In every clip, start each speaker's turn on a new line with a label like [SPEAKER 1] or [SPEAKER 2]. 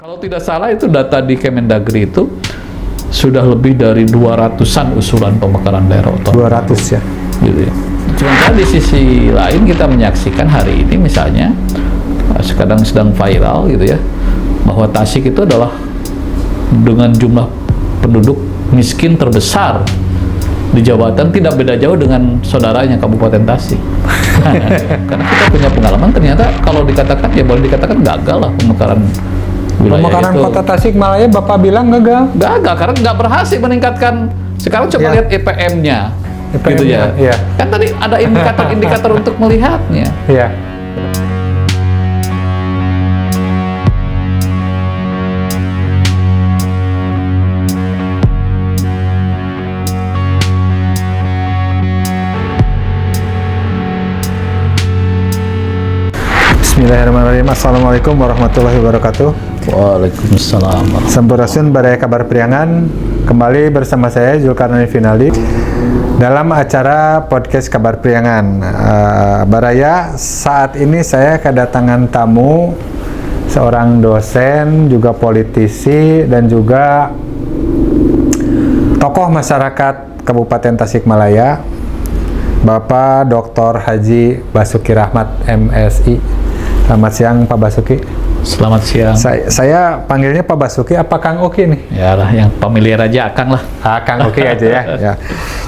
[SPEAKER 1] Kalau tidak salah itu data di Kemendagri itu sudah lebih dari 200-an usulan pemekaran daerah otonom.
[SPEAKER 2] 200 ya.
[SPEAKER 1] Gitu ya. Cuma kan di sisi lain kita menyaksikan hari ini misalnya sekarang sedang viral gitu ya, bahwa Tasik itu adalah dengan jumlah penduduk miskin terbesar di Jawa Barat, tidak beda jauh dengan saudaranya Kabupaten Tasik. Karena kita punya pengalaman, ternyata kalau dikatakan ya boleh dikatakan gagal lah pemekaran wilayah
[SPEAKER 2] Pemekaran
[SPEAKER 1] itu.
[SPEAKER 2] Kota Tasikmalaya Bapak bilang gagal?
[SPEAKER 1] Gagal karena nggak berhasil meningkatkan. Sekarang coba lihat IPM-nya, gitu ya.
[SPEAKER 2] Iya.
[SPEAKER 1] Kan tadi ada indikator-indikator untuk melihatnya.
[SPEAKER 2] Iya. Bismillahirrahmanirrahim. Assalamualaikum warahmatullahi wabarakatuh.
[SPEAKER 1] Waalaikumsalam.
[SPEAKER 2] Sampurasun Badai Kabar Priangan, kembali bersama saya Zulkarnain Finali dalam acara podcast Kabar Priangan. Baraya, saat ini saya kedatangan tamu, seorang dosen, juga politisi, dan juga tokoh masyarakat Kabupaten Tasikmalaya, Bapak Dr. Haji Basuki Rahmat, MSI. Selamat siang Pak Basuki.
[SPEAKER 1] Selamat siang.
[SPEAKER 2] Saya panggilnya Pak Basuki apa Kang Uki nih?
[SPEAKER 1] Ya lah, yang familiar aja Akang lah.
[SPEAKER 2] Kang Uki aja ya. Ya.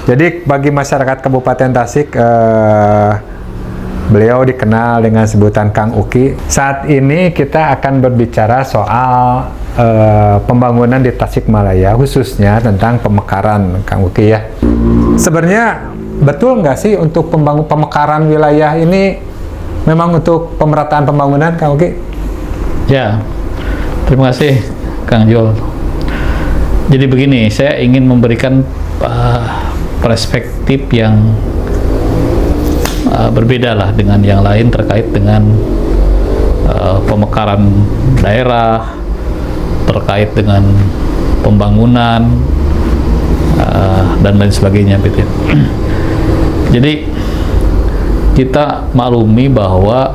[SPEAKER 2] Jadi bagi masyarakat Kabupaten Tasik, beliau dikenal dengan sebutan Kang Uki. Saat ini kita akan berbicara soal pembangunan di Tasikmalaya, khususnya tentang pemekaran, Kang Uki ya. Sebenarnya betul nggak sih untuk pemekaran wilayah ini memang untuk pemerataan pembangunan, Kang Uki?
[SPEAKER 1] Ya, terima kasih Kang Jol. Jadi begini, saya ingin memberikan perspektif yang berbeda lah dengan yang lain terkait dengan pemekaran daerah, terkait dengan pembangunan dan lain sebagainya, gitu ya. Jadi kita maklumi bahwa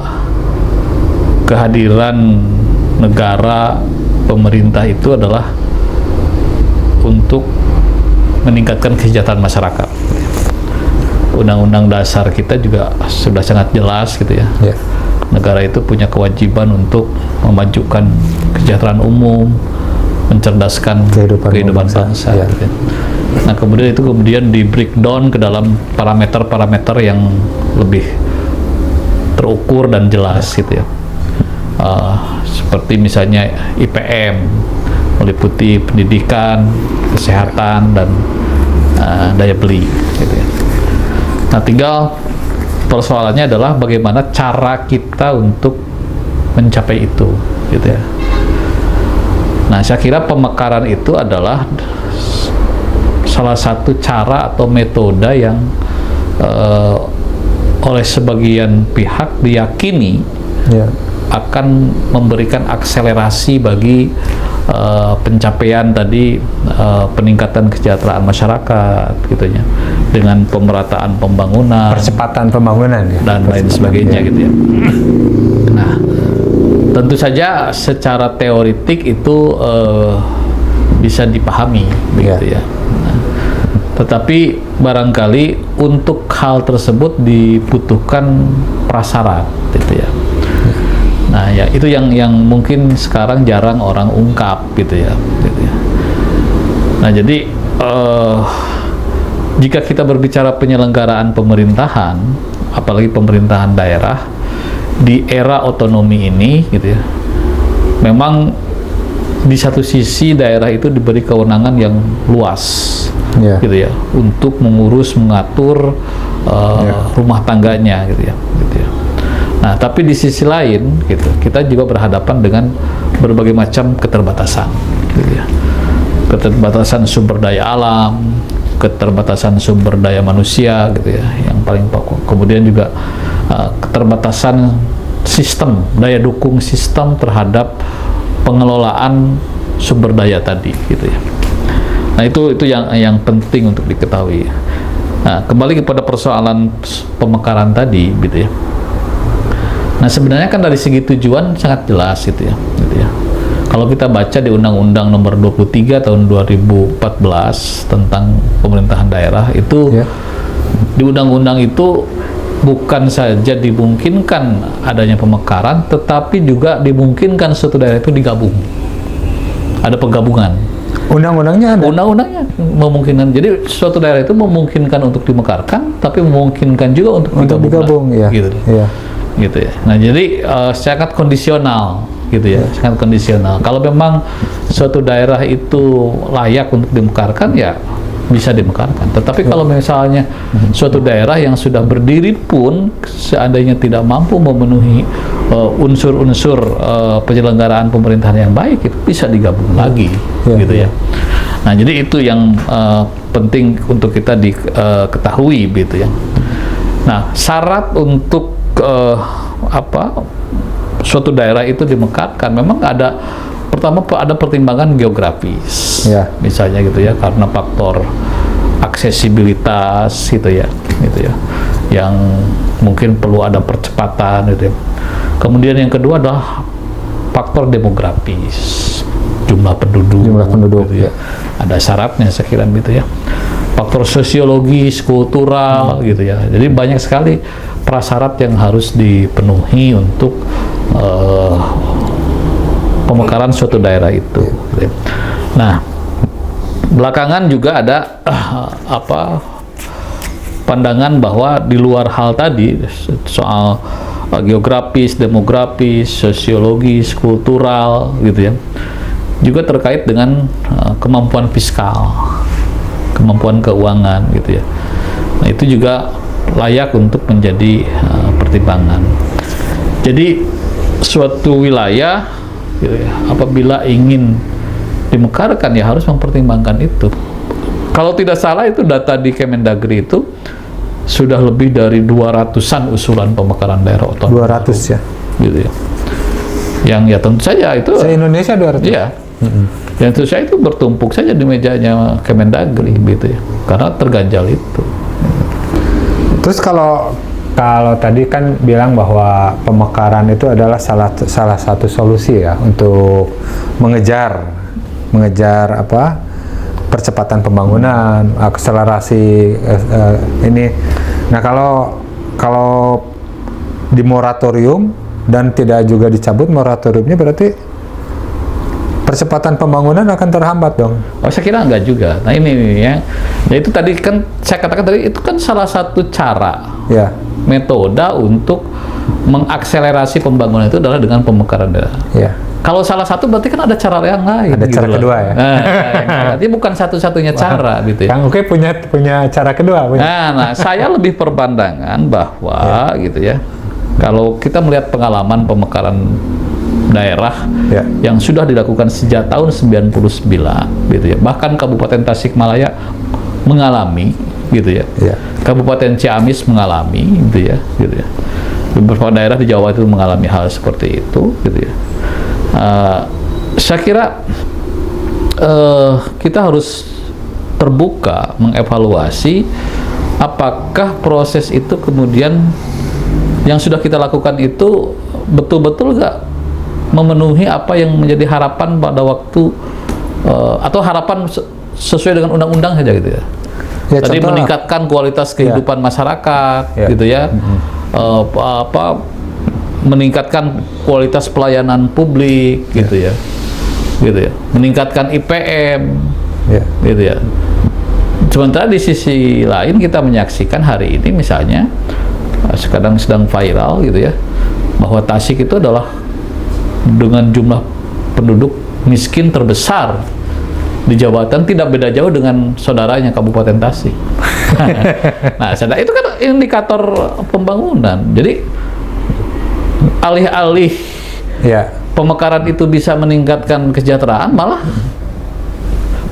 [SPEAKER 1] kehadiran negara, pemerintah itu adalah untuk meningkatkan kesejahteraan masyarakat. Undang-undang dasar kita juga sudah sangat jelas gitu ya.
[SPEAKER 2] Yeah.
[SPEAKER 1] Negara itu punya kewajiban untuk memajukan kesejahteraan umum, mencerdaskan kehidupan bangsa.
[SPEAKER 2] Yeah.
[SPEAKER 1] Gitu ya. Nah kemudian itu di breakdown ke dalam parameter-parameter yang lebih terukur dan jelas gitu ya. Seperti misalnya IPM, meliputi pendidikan, kesehatan, dan daya beli gitu ya. Nah tinggal persoalannya adalah bagaimana cara kita untuk mencapai itu gitu ya. Nah saya kira pemekaran itu adalah salah satu cara atau metode yang oleh sebagian pihak diyakini akan memberikan akselerasi bagi pencapaian tadi, peningkatan kesejahteraan masyarakat gitu ya, dengan pemerataan pembangunan,
[SPEAKER 2] percepatan pembangunan ya,
[SPEAKER 1] dan lain sebagainya gitu ya. Nah tentu saja secara teoritik itu bisa dipahami begitu ya. Nah, tetapi barangkali untuk hal tersebut dibutuhkan prasyarat gitu ya. Nah ya itu yang mungkin sekarang jarang orang ungkap gitu ya. Nah jadi jika kita berbicara penyelenggaraan pemerintahan, apalagi pemerintahan daerah di era otonomi ini gitu ya, memang di satu sisi daerah itu diberi kewenangan yang luas, gitu ya, untuk mengurus, mengatur rumah tangganya, gitu ya. Nah, tapi di sisi lain, gitu, kita juga berhadapan dengan berbagai macam keterbatasan, gitu ya. Keterbatasan sumber daya alam, keterbatasan sumber daya manusia, gitu ya, yang paling pokok. Kemudian juga keterbatasan sistem, daya dukung sistem terhadap pengelolaan sumber daya tadi, gitu ya. Nah itu yang penting untuk diketahui. Nah kembali kepada persoalan pemekaran tadi, gitu ya. Nah sebenarnya kan dari segi tujuan sangat jelas, gitu ya. Kalau kita baca di Undang-Undang Nomor 23 Tahun 2014 tentang pemerintahan daerah itu, di undang-undang itu bukan saja dimungkinkan adanya pemekaran, tetapi juga dimungkinkan suatu daerah itu digabung. Ada penggabungan.
[SPEAKER 2] Undang-undangnya ada?
[SPEAKER 1] Undang-undangnya memungkinkan. Jadi suatu daerah itu memungkinkan untuk dimekarkan, tapi memungkinkan juga untuk
[SPEAKER 2] digabung. Ya.
[SPEAKER 1] Gitu.
[SPEAKER 2] Ya.
[SPEAKER 1] Gitu ya. Nah, jadi sangat kondisional, gitu ya, sangat kondisional. Kalau memang suatu daerah itu layak untuk dimekarkan, ya bisa dimekarkan. Tetapi kalau misalnya suatu daerah yang sudah berdiri pun seandainya tidak mampu memenuhi unsur-unsur penyelenggaraan pemerintahan yang baik, itu bisa digabung lagi, gitu ya. Nah, jadi itu yang penting untuk kita diketahui, gitu ya. Nah, syarat untuk suatu daerah itu dimekarkan memang ada, pertama ada pertimbangan geografis, misalnya gitu ya, karena faktor aksesibilitas gitu ya, yang mungkin perlu ada percepatan gitu ya. Kemudian yang kedua adalah faktor demografis, jumlah penduduk gitu ya. Ada syaratnya saya kira gitu ya. Faktor sosiologis, kultural gitu ya. Jadi banyak sekali prasyarat yang harus dipenuhi untuk pemekaran suatu daerah itu. Nah, belakangan juga ada pandangan bahwa di luar hal tadi soal geografis, demografis, sosiologis, kultural gitu ya, juga terkait dengan kemampuan fiskal, kemampuan keuangan gitu ya. Nah, itu juga layak untuk menjadi pertimbangan. Jadi suatu wilayah gitu ya, apabila ingin dimekarkan ya harus mempertimbangkan itu. Kalau tidak salah itu data di Kemendagri itu sudah lebih dari 200-an usulan pemekaran daerah otonom.
[SPEAKER 2] 200 ya?
[SPEAKER 1] Gitu ya. Yang ya tentu saja itu
[SPEAKER 2] se-Indonesia 200?
[SPEAKER 1] Iya. Yang tentu saja itu bertumpuk saja di mejanya Kemendagri gitu ya. Karena terganjal itu.
[SPEAKER 2] Terus kalau tadi kan bilang bahwa pemekaran itu adalah salah satu solusi ya untuk mengejar percepatan pembangunan, akselerasi ini. Nah, kalau di moratorium dan tidak juga dicabut moratoriumnya, berarti percepatan pembangunan akan terhambat dong.
[SPEAKER 1] Oh, saya kira enggak juga. Nah, ini ya. Ya itu tadi kan saya katakan tadi itu kan salah satu cara.
[SPEAKER 2] Ya.
[SPEAKER 1] Metode untuk mengakselerasi pembangunan itu adalah dengan pemekaran daerah.
[SPEAKER 2] Ya.
[SPEAKER 1] Kalau salah satu berarti kan ada cara yang lain.
[SPEAKER 2] Ada
[SPEAKER 1] gitu
[SPEAKER 2] cara
[SPEAKER 1] loh.
[SPEAKER 2] kedua ya.
[SPEAKER 1] Berarti bukan satu-satunya cara gitu ya.
[SPEAKER 2] Kang Uki punya cara kedua.
[SPEAKER 1] Nah, saya lebih perpandangan bahwa gitu ya. Kalau kita melihat pengalaman pemekaran daerah yang sudah dilakukan sejak tahun 99 gitu ya. Bahkan Kabupaten Tasikmalaya mengalami gitu ya. Kabupaten Ciamis mengalami gitu ya. Beberapa daerah di Jawa itu mengalami hal seperti itu gitu ya. Saya kira kita harus terbuka mengevaluasi apakah proses itu kemudian yang sudah kita lakukan itu betul-betul nggak memenuhi apa yang menjadi harapan pada waktu atau harapan sesuai dengan undang-undang saja gitu ya. Tadi meningkatkan kualitas kehidupan masyarakat gitu ya. Meningkatkan kualitas pelayanan publik gitu ya. Meningkatkan IPM gitu ya. Sementara di sisi lain kita menyaksikan hari ini misalnya sekarang sedang viral gitu ya, bahwa Tasik itu adalah dengan jumlah penduduk miskin terbesar di Jawa Barat, tidak beda jauh dengan saudaranya Kabupaten Tasik. Nah, itu kan indikator pembangunan. Jadi alih-alih pemekaran itu bisa meningkatkan kesejahteraan, malah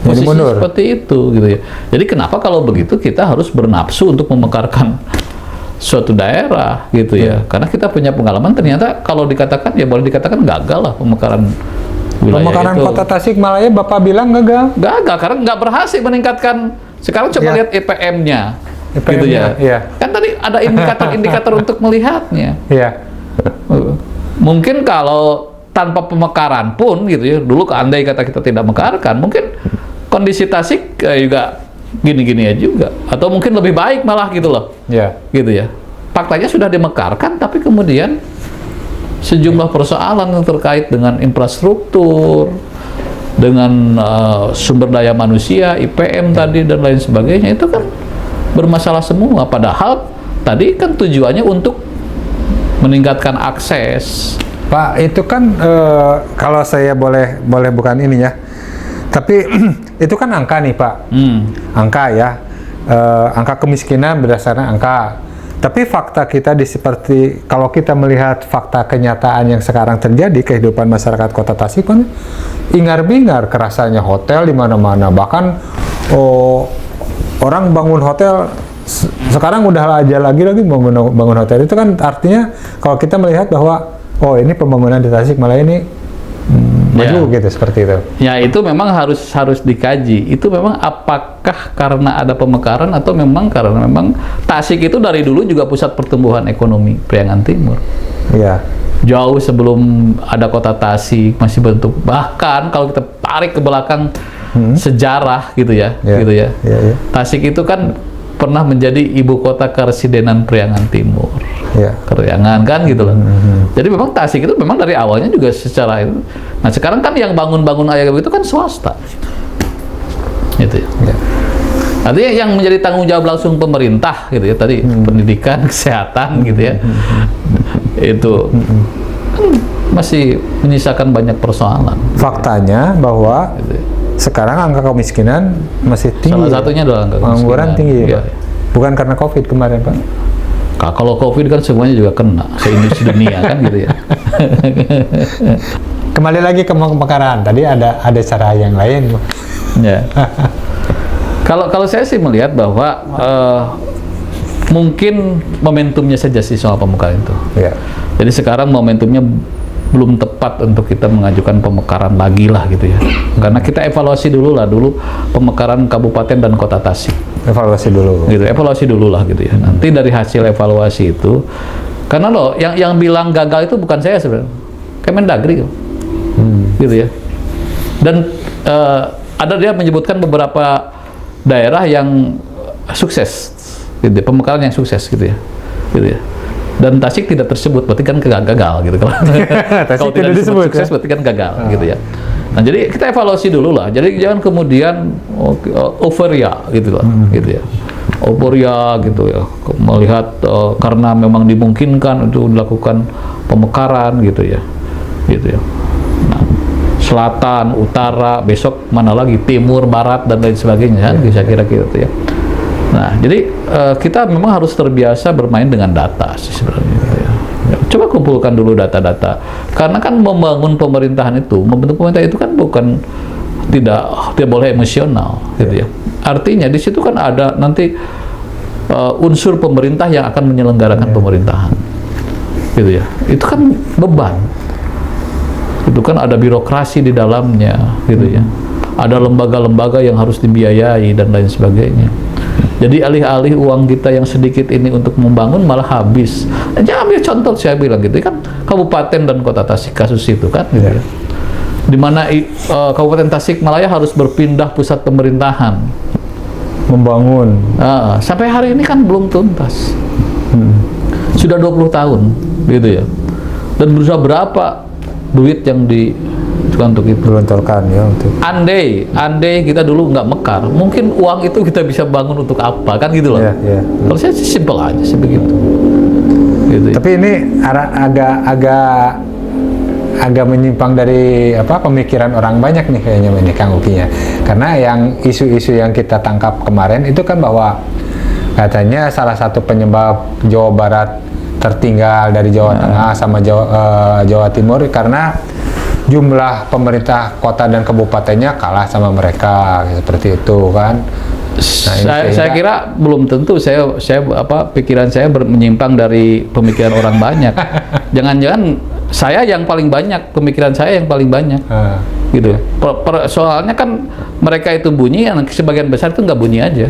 [SPEAKER 1] posisi seperti itu gitu ya. Jadi kenapa kalau begitu kita harus bernafsu untuk memekarkan suatu daerah gitu ya? Karena kita punya pengalaman ternyata kalau dikatakan ya boleh dikatakan gagal lah pemekaran wilayah
[SPEAKER 2] pemekaran
[SPEAKER 1] itu.
[SPEAKER 2] Kota Tasikmalaya Bapak bilang gagal?
[SPEAKER 1] Gagal karena nggak berhasil meningkatkan. Sekarang coba lihat IPM-nya gitu ya. Kan tadi ada indikator-indikator untuk melihatnya. Mungkin kalau tanpa pemekaran pun gitu ya, dulu andai kata kita tidak mekarkan, mungkin kondisi Tasik juga gini-gini aja juga, atau mungkin lebih baik malah gitu loh.
[SPEAKER 2] Ya.
[SPEAKER 1] Gitu ya. Faktanya sudah dimekarkan, tapi kemudian sejumlah persoalan yang terkait dengan infrastruktur, dengan sumber daya manusia, IPM tadi dan lain sebagainya itu kan bermasalah semua. Padahal tadi kan tujuannya untuk meningkatkan akses.
[SPEAKER 2] Pak, itu kan kalau saya boleh bukan ini ya, tapi itu kan angka nih Pak, angka ya, angka kemiskinan berdasarkan angka. Tapi fakta kita seperti kalau kita melihat fakta kenyataan yang sekarang terjadi kehidupan masyarakat Kota Tasik kan ingar-bingar kerasanya hotel di mana-mana, bahkan orang bangun hotel sekarang udah aja lagi bangun hotel. Itu kan artinya kalau kita melihat bahwa ini pembangunan di Tasikmalaya ini maju gitu, seperti itu.
[SPEAKER 1] Ya, itu memang harus dikaji. Itu memang apakah karena ada pemekaran atau memang karena memang Tasik itu dari dulu juga pusat pertumbuhan ekonomi Priangan Timur.
[SPEAKER 2] Iya.
[SPEAKER 1] Jauh sebelum ada kota Tasik masih bentuk, bahkan kalau kita tarik ke belakang sejarah gitu ya, gitu ya. Tasik itu kan pernah menjadi ibu kota Karesidenan Priangan Timur. Priangan kan gitu loh. Jadi memang Tasik itu memang dari awalnya juga secara itu. Nah, sekarang kan yang bangun-bangun ayam itu kan swasta. Gitu ya. Artinya yang menjadi tanggung jawab langsung pemerintah gitu ya, tadi pendidikan, kesehatan gitu ya. Itu kan masih menyisakan banyak persoalan.
[SPEAKER 2] Faktanya bahwa
[SPEAKER 1] gitu ya.
[SPEAKER 2] Sekarang angka kemiskinan masih tinggi.
[SPEAKER 1] Salah satunya adalah angka kemiskinan.
[SPEAKER 2] Pengangguran tinggi,
[SPEAKER 1] ya.
[SPEAKER 2] Pak. Bukan karena COVID kemarin, Pak.
[SPEAKER 1] Kalau COVID kan semuanya juga kena, se-Indonesia dunia kan gitu ya.
[SPEAKER 2] Kembali lagi ke pemekaran. Tadi ada cara yang lain.
[SPEAKER 1] Ya. Kalau saya sih melihat bahwa mungkin momentumnya saja sih soal pemekaran itu.
[SPEAKER 2] Ya.
[SPEAKER 1] Jadi sekarang momentumnya belum tepat untuk kita mengajukan pemekaran lagi lah gitu ya. Karena kita evaluasi dulu pemekaran kabupaten dan kota Tasik.
[SPEAKER 2] Evaluasi dulu.
[SPEAKER 1] Gitu, evaluasi dulu lah gitu ya. Nanti dari hasil evaluasi itu, karena loh yang bilang gagal itu bukan saya sebenarnya, Kemendagri gitu ya. Dan ada dia menyebutkan beberapa daerah yang sukses, gitu, pemekaran yang sukses gitu ya. Dan Tasik tidak tersebut, berarti kan gagal gitu. Kalau tidak disebut sukses, berarti kan gagal gitu ya. Nah, jadi kita evaluasi dulu lah. Jadi jangan kemudian euforia gitu lah, gitu ya. Euforia gitu ya. Melihat karena memang dimungkinkan untuk dilakukan pemekaran gitu ya. Nah, selatan, utara, besok mana lagi, timur, barat dan lain sebagainya kan, bisa kira gitu ya. Nah, jadi kita memang harus terbiasa bermain dengan data sih sebenarnya. Ya. Coba kumpulkan dulu data-data. Karena kan membangun pemerintahan itu, membentuk pemerintahan itu kan bukan tidak boleh emosional, gitu ya. Artinya di situ kan ada nanti unsur pemerintah yang akan menyelenggarakan pemerintahan, gitu ya. Itu kan beban. Itu kan ada birokrasi di dalamnya, gitu ya. Ada lembaga-lembaga yang harus dibiayai dan lain sebagainya. Jadi alih-alih uang kita yang sedikit ini untuk membangun malah habis. Jangan ambil contoh saya bilang gitu kan, Kabupaten dan Kota Tasik kasus itu kan, gitu ya. Di mana Kabupaten Tasikmalaya harus berpindah pusat pemerintahan,
[SPEAKER 2] membangun.
[SPEAKER 1] Sampai hari ini kan belum tuntas. Sudah 20 tahun, gitu ya. Dan berusaha berapa duit yang untuk itu
[SPEAKER 2] Gelontorkan ya untuk.
[SPEAKER 1] Andai kita dulu nggak mekar, mungkin uang itu kita bisa bangun untuk apa kan gitu loh. Kalau saya sih simpel aja sih begitu. Gitu.
[SPEAKER 2] Tapi ini agak menyimpang dari pemikiran orang banyak nih kayaknya ini Kang Ukinya. Karena yang isu-isu yang kita tangkap kemarin itu kan bahwa katanya salah satu penyebab Jawa Barat tertinggal dari Jawa Tengah sama Jawa Timur karena jumlah pemerintah kota dan kabupatennya kalah sama mereka, seperti itu kan. Nah,
[SPEAKER 1] saya kira belum tentu. Pikiran saya menyimpang dari pemikiran orang banyak. Jangan-jangan saya yang paling banyak, pemikiran saya yang paling banyak, gitu. Soalnya kan mereka itu bunyi, yang sebagian besar itu nggak bunyi aja.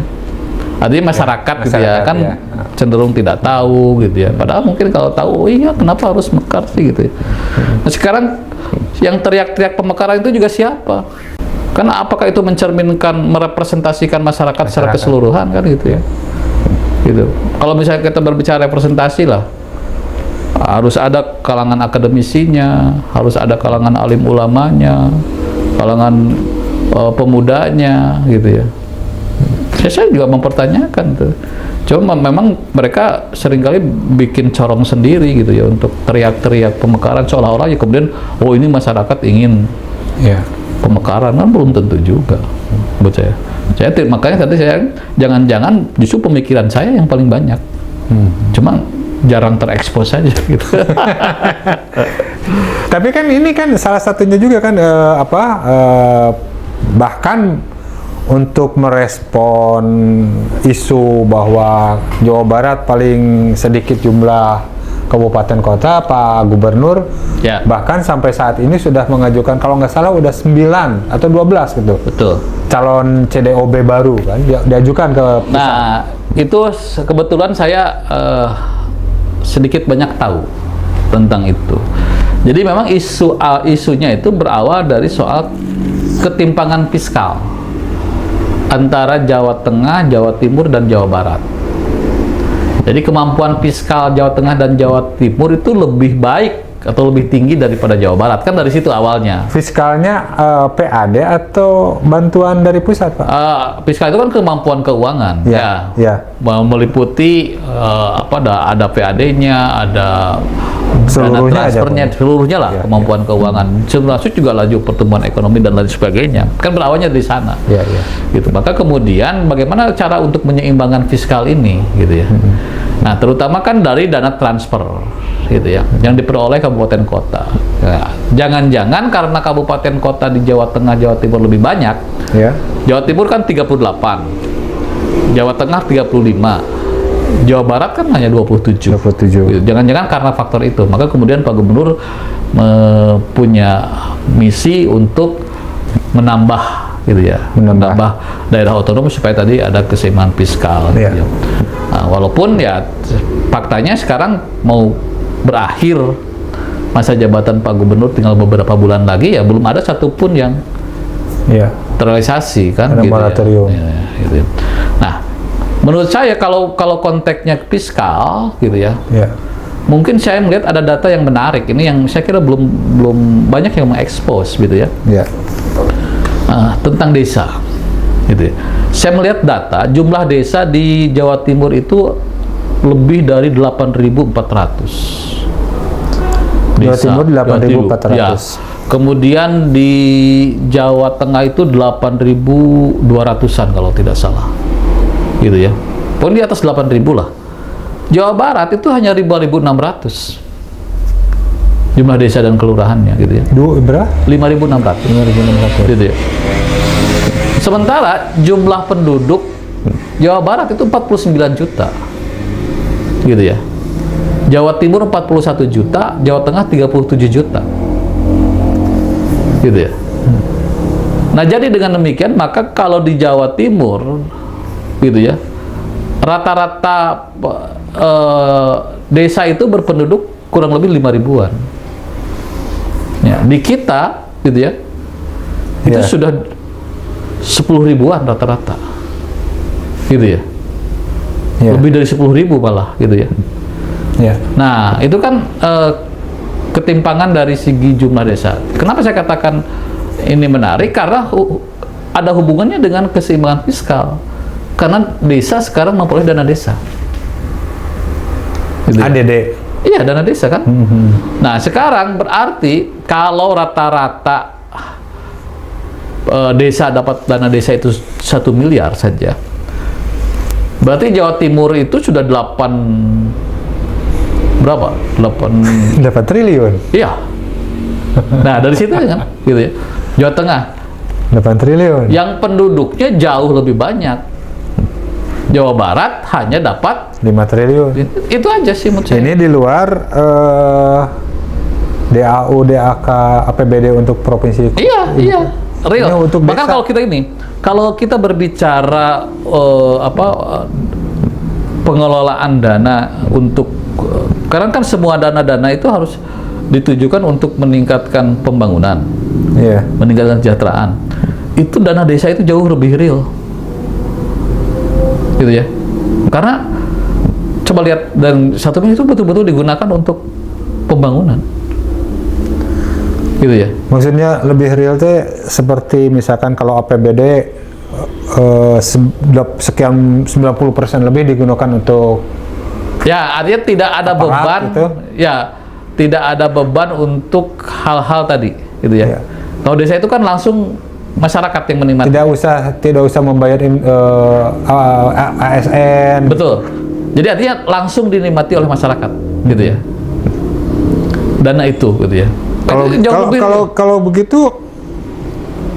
[SPEAKER 1] Artinya masyarakat gitu ya kan cenderung tidak tahu gitu ya. Padahal mungkin kalau tahu, iya kenapa harus mekar sih gitu ya. Nah, sekarang Yang teriak-teriak pemekaran itu juga siapa? Karena apakah itu mencerminkan, merepresentasikan masyarakat secara keseluruhan kan gitu ya? Gitu. Kalau misalnya kita berbicara representasi lah, harus ada kalangan akademisinya, harus ada kalangan alim ulamanya, kalangan pemudanya, gitu ya. Saya juga mempertanyakan tuh. Cuma memang mereka seringkali bikin corong sendiri gitu ya untuk teriak-teriak pemekaran seolah-olah ya kemudian oh ini masyarakat ingin pemekaran, kan belum tentu juga buat saya. Makanya tadi saya jangan-jangan justru pemikiran saya yang paling banyak. Cuma jarang terekspos saja gitu.
[SPEAKER 2] Tapi kan ini kan salah satunya juga kan bahkan untuk merespon isu bahwa Jawa Barat paling sedikit jumlah kabupaten kota, Pak Gubernur bahkan sampai saat ini sudah mengajukan kalau nggak salah udah 9 atau 12 gitu.
[SPEAKER 1] Betul.
[SPEAKER 2] Calon CDOB baru kan diajukan ke pusat.
[SPEAKER 1] Nah, itu kebetulan saya sedikit banyak tahu tentang itu. Jadi memang isunya itu berawal dari soal ketimpangan fiskal antara Jawa Tengah, Jawa Timur, dan Jawa Barat. Jadi kemampuan fiskal Jawa Tengah dan Jawa Timur itu lebih baik atau lebih tinggi daripada Jawa Barat. Kan dari situ awalnya.
[SPEAKER 2] Fiskalnya PAD atau bantuan dari pusat, Pak?
[SPEAKER 1] Fiskal itu kan kemampuan keuangan. Meliputi ada PAD-nya, ada dana transfernya, seluruhnya lah kemampuan keuangan. Termasuk juga laju pertumbuhan ekonomi dan lain sebagainya. Kan berawalnya dari sana. Gitu. Maka kemudian bagaimana cara untuk menyeimbangkan fiskal ini, gitu ya. Nah, terutama kan dari dana transfer, gitu ya, yang diperoleh kabupaten kota. Jangan-jangan karena kabupaten kota di Jawa Tengah, Jawa Timur lebih banyak. Jawa Timur kan 38, Jawa Tengah 35. Jawa Barat kan hanya 27. Jangan-jangan karena faktor itu, maka kemudian Pak Gubernur punya misi untuk menambah gitu ya, menambah daerah otonom supaya tadi ada keseimbangan fiskal. Gitu ya. Nah, walaupun ya faktanya sekarang mau berakhir masa jabatan Pak Gubernur tinggal beberapa bulan lagi ya belum ada satupun yang terrealisasi kan. Ada
[SPEAKER 2] moratorium.
[SPEAKER 1] Gitu. Nah, menurut saya kalau konteksnya fiskal gitu ya, mungkin saya melihat ada data yang menarik ini yang saya kira belum banyak yang mengekspos gitu ya. Tentang desa gitu ya. Saya melihat data jumlah desa di Jawa Timur itu lebih dari 8.400
[SPEAKER 2] Jawa Timur 8.400
[SPEAKER 1] ya. Kemudian di Jawa Tengah itu 8.200-an kalau tidak salah gitu ya. Pun di atas 8.000 lah. Jawa Barat itu hanya 5.600 jumlah desa dan kelurahannya gitu ya.
[SPEAKER 2] Berapa?
[SPEAKER 1] 5.600 gitu ya. Sementara jumlah penduduk Jawa Barat itu 49 juta gitu ya. Jawa Timur 41 juta, Jawa Tengah 37 juta gitu ya. Nah, jadi dengan demikian maka kalau di Jawa Timur gitu ya, rata-rata desa itu berpenduduk kurang lebih 5.000-an. Ya, di kita gitu ya, itu sudah 10.000-an rata-rata gitu ya. Lebih dari 10.000 malah gitu ya. Nah, itu kan ketimpangan dari segi jumlah desa. Kenapa saya katakan ini menarik? Karena ada hubungannya dengan keseimbangan fiskal. Karena desa sekarang memperoleh dana desa. Gitu ya.
[SPEAKER 2] ADD.
[SPEAKER 1] Iya, dana desa kan. Nah, sekarang berarti kalau rata-rata desa dapat dana desa itu 1 miliar saja. Berarti Jawa Timur itu sudah 8
[SPEAKER 2] triliun.
[SPEAKER 1] Iya. Nah, dari situ kan gitu ya. Jawa Tengah
[SPEAKER 2] 8 triliun.
[SPEAKER 1] yang penduduknya jauh lebih banyak. Jawa Barat hanya dapat
[SPEAKER 2] 5 triliun.
[SPEAKER 1] Itu aja sih menurut saya.
[SPEAKER 2] Ini di luar DAU, DAK, APBD untuk provinsi.
[SPEAKER 1] Iya. Real.
[SPEAKER 2] Untuk
[SPEAKER 1] bahkan
[SPEAKER 2] desa.
[SPEAKER 1] kalau kita berbicara pengelolaan dana untuk karena kan semua dana-dana itu harus ditujukan untuk meningkatkan pembangunan,
[SPEAKER 2] Iya.
[SPEAKER 1] meningkatkan kesejahteraan, itu dana desa itu jauh lebih real, gitu ya. Karena coba lihat, dan satu miliar itu betul-betul digunakan untuk pembangunan, gitu ya.
[SPEAKER 2] Maksudnya lebih real teh seperti misalkan kalau APBD sekian 90% lebih digunakan untuk
[SPEAKER 1] Ya, artinya tidak ada
[SPEAKER 2] aparat
[SPEAKER 1] beban,
[SPEAKER 2] gitu.
[SPEAKER 1] ya, tidak ada beban untuk hal-hal tadi, gitu ya.
[SPEAKER 2] Iya.
[SPEAKER 1] Kalau desa itu kan langsung masyarakat yang menikmati.
[SPEAKER 2] tidak usah membayar ASN.
[SPEAKER 1] Betul. Jadi artinya langsung dinikmati oleh masyarakat, gitu ya. Dana itu, gitu ya.
[SPEAKER 2] Kalau begitu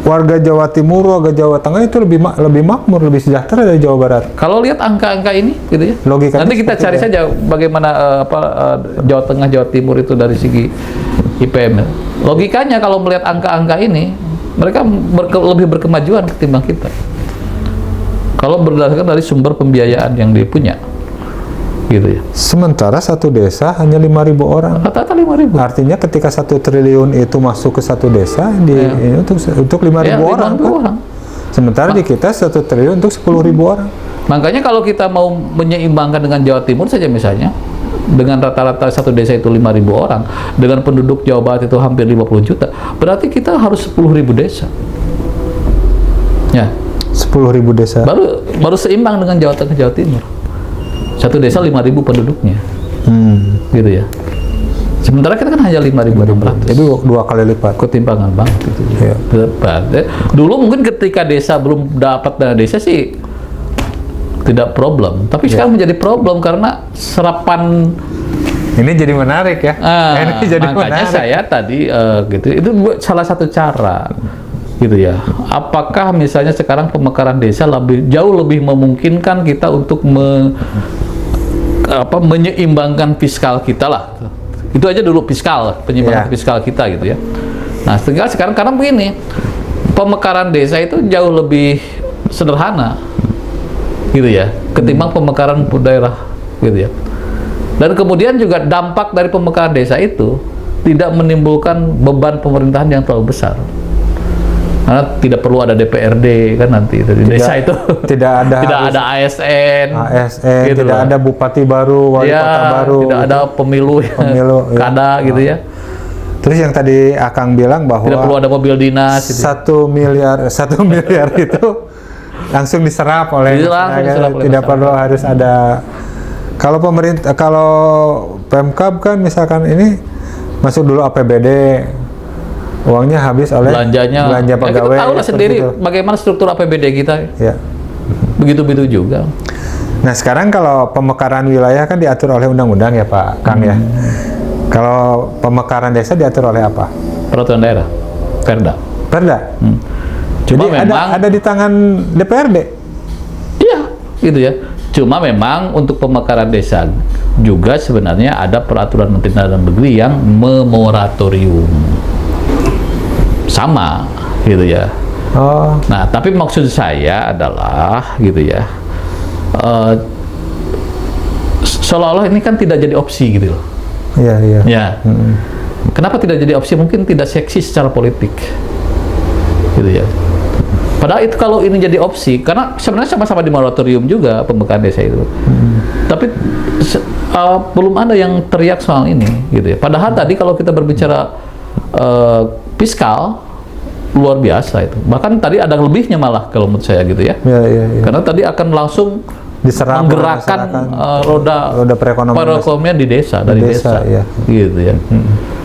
[SPEAKER 2] warga Jawa Timur, warga Jawa Tengah itu lebih makmur, lebih sejahtera dari Jawa Barat.
[SPEAKER 1] Kalau lihat angka-angka ini, gitu ya.
[SPEAKER 2] Logikanya
[SPEAKER 1] Nanti kita
[SPEAKER 2] seperti
[SPEAKER 1] cari
[SPEAKER 2] itu ya.
[SPEAKER 1] saja bagaimana Jawa Tengah, Jawa Timur itu dari segi IPM. Logikanya kalau melihat angka-angka ini, mereka lebih berkemajuan ketimbang kita. Kalau berdasarkan dari sumber pembiayaan yang dia punya, gitu ya.
[SPEAKER 2] Sementara satu desa hanya 5.000 orang.
[SPEAKER 1] Rata-rata 5.000.
[SPEAKER 2] Artinya ketika 1 triliun itu masuk ke satu desa ini untuk 5.000 orang.
[SPEAKER 1] 5.000
[SPEAKER 2] Kan?
[SPEAKER 1] orang.
[SPEAKER 2] Sementara di kita 1 triliun untuk 10.000 orang.
[SPEAKER 1] Makanya kalau kita mau menyeimbangkan dengan Jawa Timur saja misalnya, dengan rata-rata satu desa itu 5.000 orang, dengan penduduk Jawa Barat itu hampir 50 juta, berarti kita harus 10.000 desa. Ya,
[SPEAKER 2] 10.000 desa.
[SPEAKER 1] baru seimbang dengan Jawa Tengah, Jawa Timur. Satu desa 5.000 penduduknya, gitu ya. Sementara kita kan hanya 5.600.
[SPEAKER 2] Jadi 2 kali lipat.
[SPEAKER 1] Ketimpangan banget gitu.
[SPEAKER 2] Iya.
[SPEAKER 1] Dulu mungkin ketika desa belum dapat dana desa sih tidak problem, tapi sekarang menjadi problem karena serapan.
[SPEAKER 2] Ini jadi menarik ya. Ini jadi
[SPEAKER 1] Makanya
[SPEAKER 2] menarik.
[SPEAKER 1] saya tadi gitu, itu salah satu cara, gitu ya. Apakah misalnya sekarang pemekaran desa jauh lebih memungkinkan kita untuk menyeimbangkan fiskal kita lah. Itu aja dulu penyeimbangkan fiskal kita, gitu ya. Nah, sekarang karena begini, pemekaran desa itu jauh lebih sederhana, gitu ya, ketimbang pemekaran daerah, gitu ya. Dan kemudian juga dampak dari pemekaran desa itu tidak menimbulkan beban pemerintahan yang terlalu besar. Karena tidak perlu ada DPRD kan nanti di desa itu.
[SPEAKER 2] Tidak ada
[SPEAKER 1] ASN, gitu
[SPEAKER 2] tidak
[SPEAKER 1] loh.
[SPEAKER 2] ada bupati baru, wali kota baru.
[SPEAKER 1] Tidak ada pemilu
[SPEAKER 2] ya.
[SPEAKER 1] kada, gitu ya.
[SPEAKER 2] Terus yang tadi Akang bilang bahwa
[SPEAKER 1] Tidak perlu ada mobil dinas, gitu.
[SPEAKER 2] 1 miliar itu langsung diserap oleh
[SPEAKER 1] Langsung diserap oleh
[SPEAKER 2] tidak
[SPEAKER 1] masyarakat.
[SPEAKER 2] perlu harus ada. Kalau Pemkab kan misalkan ini masuk dulu APBD, uangnya habis oleh belanja
[SPEAKER 1] Ya,
[SPEAKER 2] pegawai.
[SPEAKER 1] kita tahu lah sendiri
[SPEAKER 2] itu.
[SPEAKER 1] bagaimana struktur APBD kita.
[SPEAKER 2] Ya.
[SPEAKER 1] Begitu-begitu juga.
[SPEAKER 2] Nah sekarang kalau pemekaran wilayah kan diatur oleh undang-undang ya Pak Kang ya. Kalau pemekaran desa diatur oleh apa?
[SPEAKER 1] Peraturan daerah, Perda.
[SPEAKER 2] Perda. Jadi
[SPEAKER 1] Cuma memang
[SPEAKER 2] ada di tangan DPRD.
[SPEAKER 1] iya, gitu ya. Cuma memang untuk pemekaran desa juga sebenarnya ada peraturan Menteri Dalam Negeri yang memoratorium. Sama, gitu ya.
[SPEAKER 2] Oh,
[SPEAKER 1] Nah, tapi maksud saya adalah gitu ya. Seolah-olah ini kan tidak jadi opsi gitu loh.
[SPEAKER 2] iya.
[SPEAKER 1] Ya. Kenapa tidak jadi opsi? Mungkin tidak seksi secara politik. Gitu ya. Padahal itu kalau ini jadi opsi, karena sebenarnya sama-sama di moratorium juga pemekaran desa itu. Tapi belum ada yang teriak soal ini, gitu ya. Padahal tadi kalau kita berbicara fiskal luar biasa itu. Bahkan tadi ada lebihnya malah kalau menurut saya gitu ya.
[SPEAKER 2] Iya.
[SPEAKER 1] Karena tadi akan langsung
[SPEAKER 2] Diserap
[SPEAKER 1] menggerakkan roda perekonomian di desa, dari desa,
[SPEAKER 2] iya.
[SPEAKER 1] gitu ya.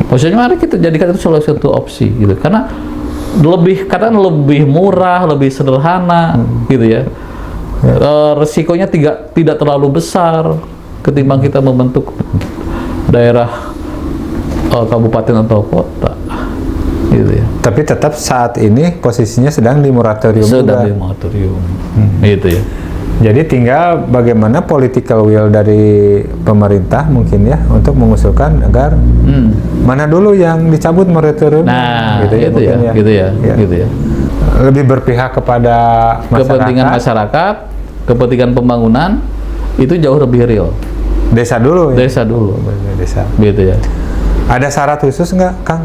[SPEAKER 1] Maksudnya mari kita jadikan itu salah satu opsi gitu, karena lebih murah, lebih sederhana, gitu ya. Resikonya tidak terlalu besar ketimbang kita membentuk daerah kabupaten atau kota, gitu ya.
[SPEAKER 2] Tapi tetap saat ini posisinya sedang di moratorium juga.
[SPEAKER 1] Sedang di moratorium, gitu ya.
[SPEAKER 2] Jadi tinggal bagaimana political will dari pemerintah mungkin ya untuk mengusulkan agar mana dulu yang dicabut moratorium.
[SPEAKER 1] Nah, gitu ya,
[SPEAKER 2] mungkin
[SPEAKER 1] gitu ya.
[SPEAKER 2] Lebih berpihak kepada
[SPEAKER 1] Kepentingan masyarakat, kepentingan pembangunan itu jauh lebih real.
[SPEAKER 2] Desa dulu ya.
[SPEAKER 1] Desa dulu,
[SPEAKER 2] Desa.
[SPEAKER 1] gitu ya.
[SPEAKER 2] Ada syarat khusus nggak, Kang?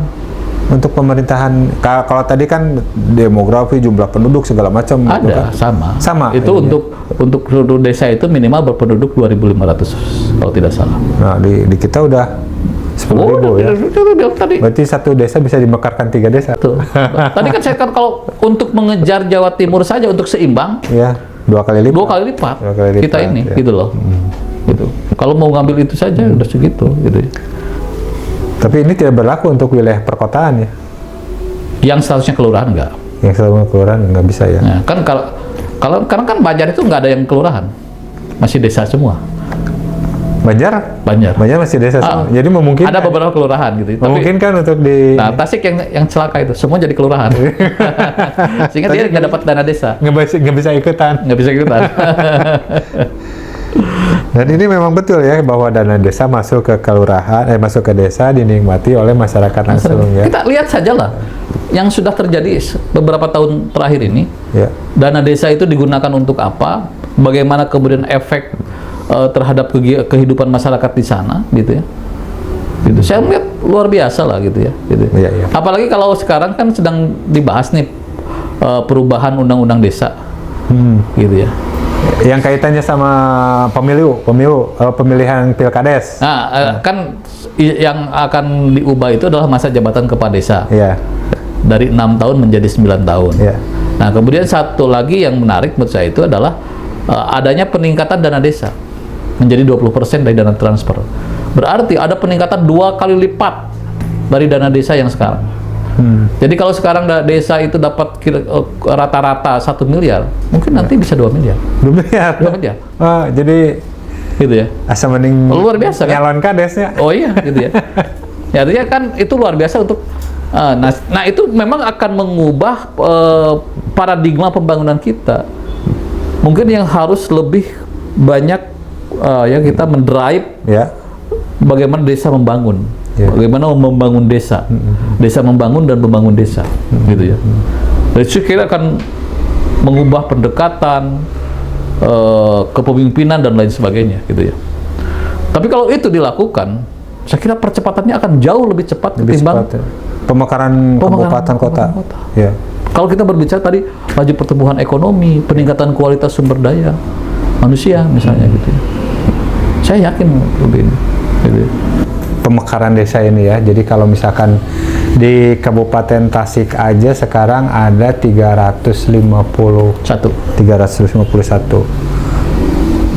[SPEAKER 2] Untuk pemerintahan, kalau tadi kan demografi, jumlah penduduk segala macam.
[SPEAKER 1] Ada,
[SPEAKER 2] gitu kan? Sama.
[SPEAKER 1] Itu
[SPEAKER 2] ininya.
[SPEAKER 1] untuk penduduk desa itu minimal berpenduduk 2.500 kalau tidak salah.
[SPEAKER 2] Nah, di kita udah 10.000 ya.
[SPEAKER 1] Tadi.
[SPEAKER 2] Berarti satu desa bisa dimekarkan 3 desa.
[SPEAKER 1] Tuh. Tadi kan saya kan kalau untuk mengejar Jawa Timur saja untuk seimbang,
[SPEAKER 2] Ya, 2 kali lipat.
[SPEAKER 1] 2 kali lipat.
[SPEAKER 2] 2 kali lipat,
[SPEAKER 1] Kita ini,
[SPEAKER 2] ya.
[SPEAKER 1] gitu loh. Gitu. Kalau mau ngambil itu saja udah segitu, gitu.
[SPEAKER 2] Tapi ini tidak berlaku untuk wilayah perkotaan ya.
[SPEAKER 1] Yang statusnya kelurahan enggak.
[SPEAKER 2] Yang selama kelurahan nggak bisa ya.
[SPEAKER 1] Nah, kan kalau karena kan Banjar itu nggak ada yang kelurahan, masih desa semua.
[SPEAKER 2] Banjar masih desa semua. Jadi memungkinkan.
[SPEAKER 1] Ada beberapa kelurahan gitu.
[SPEAKER 2] Memungkinkan untuk di.
[SPEAKER 1] Nah, Tasik yang celaka itu semua jadi kelurahan. Sehingga dia nggak dapat dana desa,
[SPEAKER 2] nggak bisa ikutan.
[SPEAKER 1] nggak bisa ikutan.
[SPEAKER 2] Dan ini memang betul ya bahwa dana desa masuk ke kelurahan, masuk ke desa dinikmati oleh masyarakat langsung ya.
[SPEAKER 1] Kita lihat saja lah yang sudah terjadi beberapa tahun terakhir ini.
[SPEAKER 2] Ya.
[SPEAKER 1] Dana desa itu digunakan untuk apa? Bagaimana kemudian efek terhadap kehidupan masyarakat di sana, gitu ya. Gitu. Saya melihat luar biasa lah gitu ya. Gitu.
[SPEAKER 2] Iya, iya.
[SPEAKER 1] Apalagi kalau sekarang kan sedang dibahas nih perubahan undang-undang desa, gitu ya.
[SPEAKER 2] Yang kaitannya sama pemilihan pilkades.
[SPEAKER 1] Nah, kan yang akan diubah itu adalah masa jabatan kepala desa.
[SPEAKER 2] Iya.
[SPEAKER 1] Dari 6 tahun menjadi 9 tahun.
[SPEAKER 2] Iya.
[SPEAKER 1] Nah, kemudian satu lagi yang menarik menurut saya itu adalah adanya peningkatan dana desa menjadi 20% dari dana transfer. Berarti ada peningkatan 2 kali lipat dari dana desa yang sekarang. Jadi kalau sekarang desa itu dapat rata-rata 1 miliar, mungkin nanti bisa 2 miliar.
[SPEAKER 2] 2 miliar.
[SPEAKER 1] 2 miliar.
[SPEAKER 2] Oh, jadi
[SPEAKER 1] Gitu ya.
[SPEAKER 2] asa mending
[SPEAKER 1] Luar biasa kan?
[SPEAKER 2] nyalon kadesnya.
[SPEAKER 1] Oh iya, gitu ya. Ya, artinya kan itu luar biasa untuk nah itu memang akan mengubah paradigma pembangunan kita. Mungkin yang harus lebih banyak ya kita mendrive
[SPEAKER 2] Ya.
[SPEAKER 1] bagaimana desa membangun.
[SPEAKER 2] Ya.
[SPEAKER 1] Bagaimana membangun desa. Desa membangun dan membangun desa, gitu ya. Dan itu kira akan mengubah pendekatan kepemimpinan dan lain sebagainya, gitu ya. Tapi kalau itu dilakukan, saya kira percepatannya akan jauh lebih cepat ketimbang
[SPEAKER 2] Cepat, ya. Pemekaran kabupaten kota. Ya.
[SPEAKER 1] Kalau kita berbicara tadi laju pertumbuhan ekonomi, peningkatan kualitas sumber daya manusia misalnya, gitu ya. Saya yakin lebih ini, gitu ya.
[SPEAKER 2] Pemekaran desa ini ya. Jadi kalau misalkan di Kabupaten Tasik aja sekarang ada 351.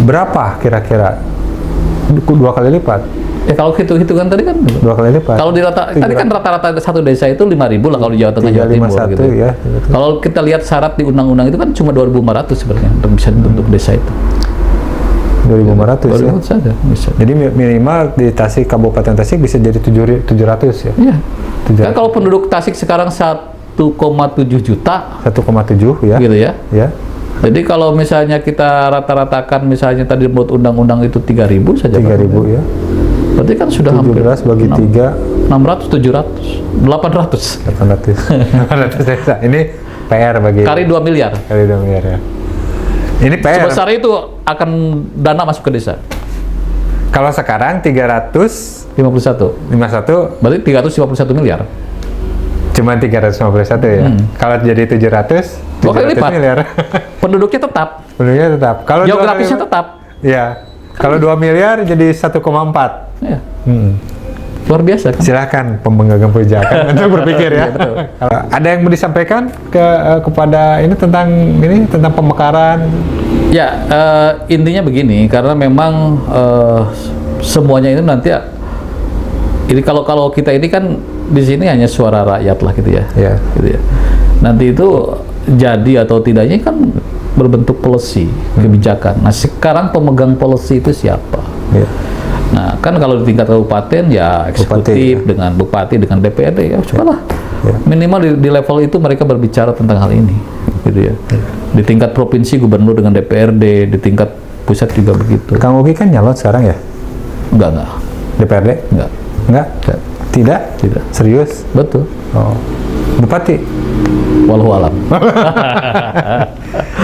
[SPEAKER 2] Berapa kira-kira? 2 kali lipat.
[SPEAKER 1] Ya kalau hitung-hitungan tadi kan
[SPEAKER 2] 2 kali lipat.
[SPEAKER 1] kalau tadi kan rata-rata satu desa itu 5.000 lah kalau di Jawa Tengah, Jawa Timur
[SPEAKER 2] 351
[SPEAKER 1] gitu.
[SPEAKER 2] ya.
[SPEAKER 1] Kalau kita lihat syarat di undang-undang itu kan cuma 2.500 sebenarnya untuk bisa dibentuk desa itu.
[SPEAKER 2] 2.500 ya.
[SPEAKER 1] 2.500 saja bisa.
[SPEAKER 2] Jadi minimal di Tasik, Kabupaten Tasik bisa jadi 700 ya.
[SPEAKER 1] Iya.
[SPEAKER 2] 700.
[SPEAKER 1] Kan kalau penduduk Tasik sekarang 1,7 juta
[SPEAKER 2] 1,7 ya.
[SPEAKER 1] gitu ya.
[SPEAKER 2] Ya.
[SPEAKER 1] Jadi kalau misalnya kita rata-ratakan misalnya tadi menurut undang-undang itu 3.000 saja.
[SPEAKER 2] 3.000 ya.
[SPEAKER 1] Berarti kan sudah hampir
[SPEAKER 2] 17 bagi 3
[SPEAKER 1] 600, 700, 800.
[SPEAKER 2] 800 desa. Ini PR bagi
[SPEAKER 1] Kali 2 miliar.
[SPEAKER 2] kali 2 miliar ya. Ini PR.
[SPEAKER 1] Sebesar itu akan dana masuk ke desa.
[SPEAKER 2] Kalau sekarang 351
[SPEAKER 1] 51. Berarti 351 miliar.
[SPEAKER 2] cuma 351 ya. Kalau jadi 700
[SPEAKER 1] 2 kali lipat.
[SPEAKER 2] miliar.
[SPEAKER 1] Penduduknya tetap.
[SPEAKER 2] Penduduknya tetap. Kalau
[SPEAKER 1] Geografisnya tetap.
[SPEAKER 2] Ya. Kalau 2 miliar jadi 1,4.
[SPEAKER 1] Ya. Luar biasa kan?
[SPEAKER 2] Silakan pemegang kebijakan untuk berpikir ya.
[SPEAKER 1] Iya, betul.
[SPEAKER 2] Ada yang mau disampaikan kepada tentang pemekaran?
[SPEAKER 1] Ya, intinya begini, karena memang semuanya itu nanti ini kalau kita ini kan di sini hanya suara rakyat lah gitu ya.
[SPEAKER 2] Ya.
[SPEAKER 1] Gitu ya. Nanti itu jadi atau tidaknya kan berbentuk policy, kebijakan. Nah, sekarang pemegang policy itu siapa?
[SPEAKER 2] Ya.
[SPEAKER 1] Nah, kan kalau di tingkat kabupaten ya eksekutif dengan bupati dengan DPRD ya cobalah.
[SPEAKER 2] Ya.
[SPEAKER 1] Minimal di level itu mereka berbicara tentang hal ini, gitu ya. Di tingkat provinsi gubernur dengan DPRD, di tingkat pusat juga begitu.
[SPEAKER 2] Kang Uki kan nyalon sekarang ya?
[SPEAKER 1] Enggak.
[SPEAKER 2] DPRD?
[SPEAKER 1] Enggak.
[SPEAKER 2] Enggak? Tidak?
[SPEAKER 1] Tidak.
[SPEAKER 2] Serius?
[SPEAKER 1] Betul.
[SPEAKER 2] Oh. Bupati?
[SPEAKER 1] Wallahu alam.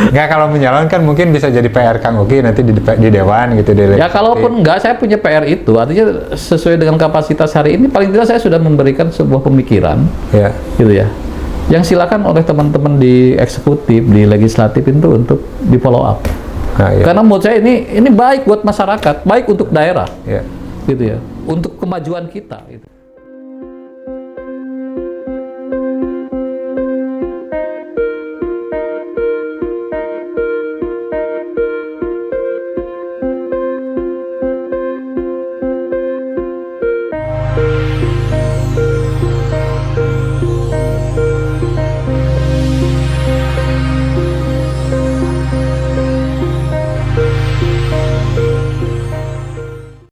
[SPEAKER 2] Nggak, kalau menyalonkan mungkin bisa jadi PR Kang Uki nanti di Dewan gitu. Di
[SPEAKER 1] Ya kalaupun enggak, saya punya PR itu, artinya sesuai dengan kapasitas hari ini, paling tidak saya sudah memberikan sebuah pemikiran,
[SPEAKER 2] Ya.
[SPEAKER 1] gitu ya. Yang silakan oleh teman-teman di eksekutif, di legislatif itu untuk di follow up.
[SPEAKER 2] Nah, ya.
[SPEAKER 1] Karena menurut saya ini baik buat masyarakat, baik untuk daerah,
[SPEAKER 2] Ya.
[SPEAKER 1] gitu ya, untuk kemajuan kita. Gitu.